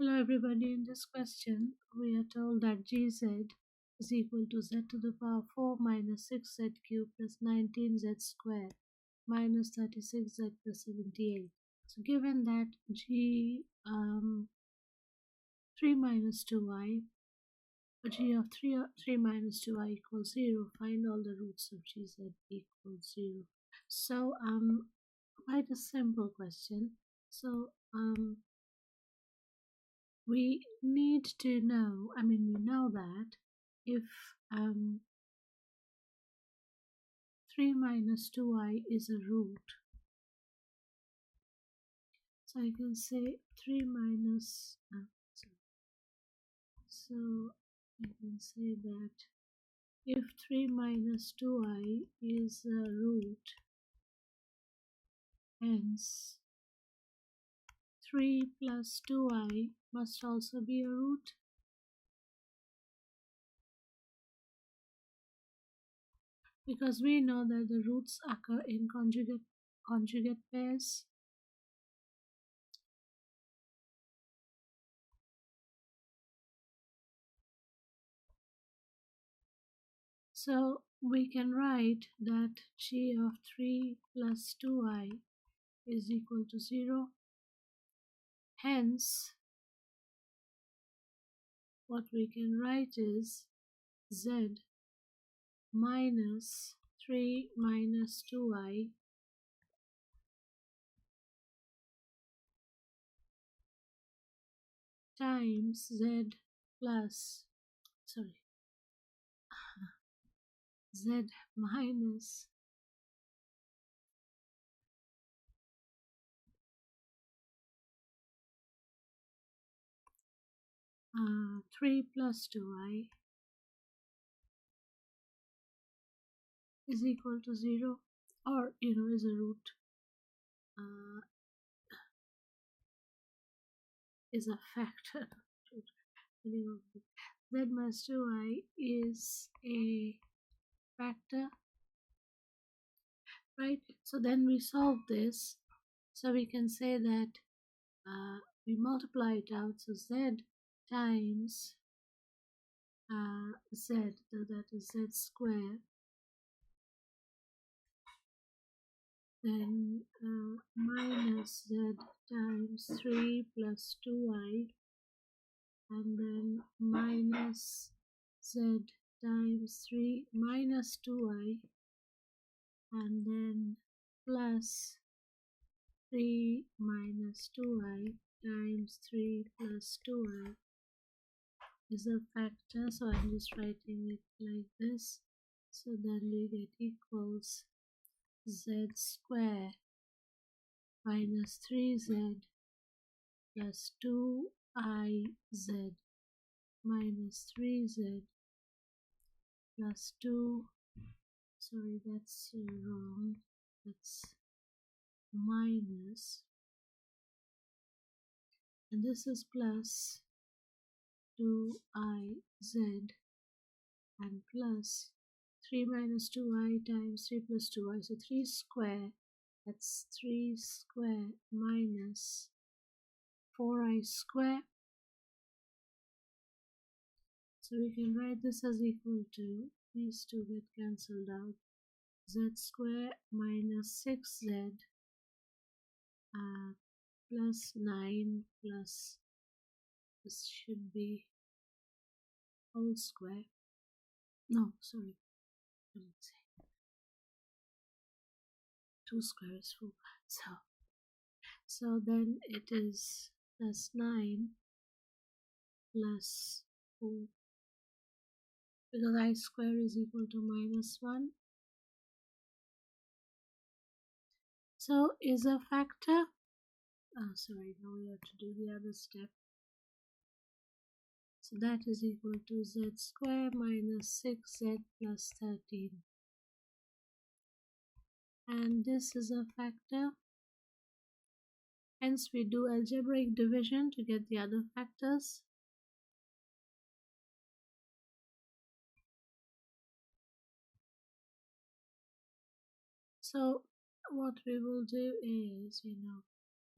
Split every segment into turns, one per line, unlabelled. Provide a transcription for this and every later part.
Hello everybody, in this question we are told that gz is equal to z to the power 4 minus 6z cubed plus 19z squared minus 36z plus 78. So given that g 3 minus 2y, g of 3 minus 2y equals 0, find all the roots of gz equals 0. So quite a simple question. So we need to know, we know that if 3 minus 2y is a root, so I can say 3 minus, so I can say that if 3 minus 2y is a root, hence 3 plus 2y must also be a root, because we know that the roots occur in conjugate pairs. So we can write that g of 3 plus 2y is equal to 0. Hence, what we can write is z minus 3 minus 2y times z plus, sorry, z minus 3 plus 2y is equal to 0, or is a root, uh, is a factor. Z minus 2y is a factor, right? So then we solve this, so we can say that we multiply it out, so z times z, so that is z square, then minus z times 3 plus 2y, and then minus z times 3 minus 2y, and then plus 3 minus 2y times 3 plus 2y is a factor, so I'm just writing it like this. So then we get equals z square minus 3z plus 2iz minus 3z plus 2, sorry, that's wrong, that's minus, and this is plus 2iz and plus 3 minus 2y times 3 plus 2y, so 3 square, that's 3 square minus 4i square. So we can write this as equal to, these two get cancelled out, z square minus 6z plus 9 plus, this should be whole square, no, sorry, let me say 2 square is 4, so then it is plus 9 plus 4, because I square is equal to minus 1. So is a factor, sorry, now we have to do the other step. So that is equal to z square minus 6z plus 13. And this is a factor. Hence we do algebraic division to get the other factors. So what we will do is,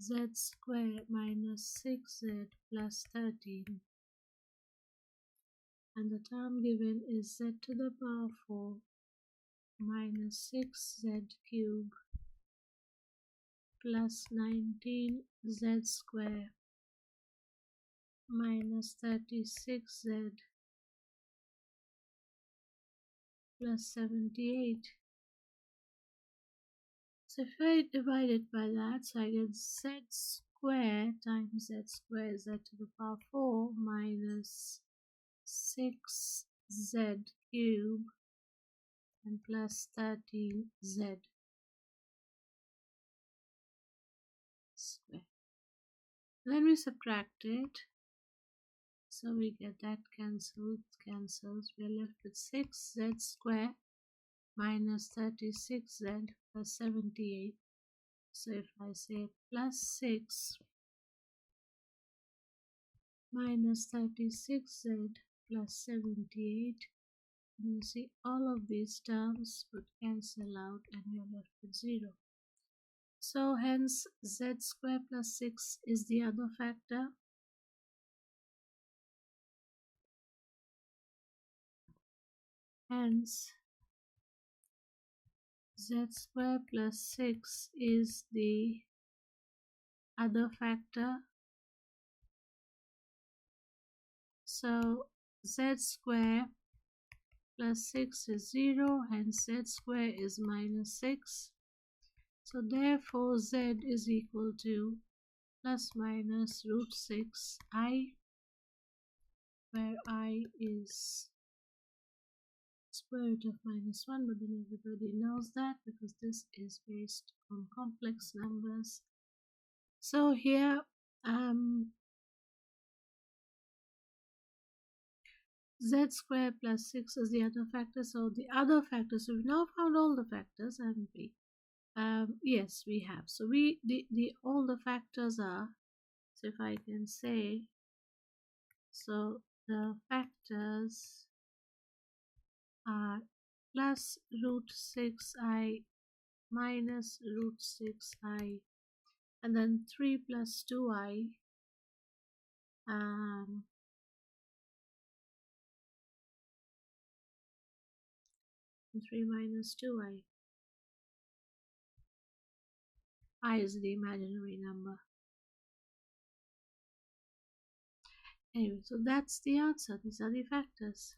z square minus 6z plus 13, and the term given is z to the power 4 minus 6z cube plus 19z square minus 36z plus 78. So if I divide it by that, so I get z square times z square is z to the power 4 minus 6z cube and plus 13z square. Then we subtract it. So we get that cancels. We are left with 6z square minus 36z plus 78. So if I say plus 6 minus 36z plus 78, you see all of these terms would cancel out and you're left with 0. So hence z square plus 6 is the other factor. Hence z square plus 6 is the other factor. So z square plus 6 is 0, hence z square is minus 6. So therefore z is equal to plus minus root 6i, where I is square root of minus 1, but then everybody knows that because this is based on complex numbers. So here z square plus 6 is the other factor. So the other factors, so we've now found all the factors, haven't we? Yes, we have. So all the factors are, so if I can say, so the factors are plus root 6i minus root 6i, and then 3 plus 2i, and 3 minus 2i. I is the imaginary number. Anyway, so that's the answer. These are the factors.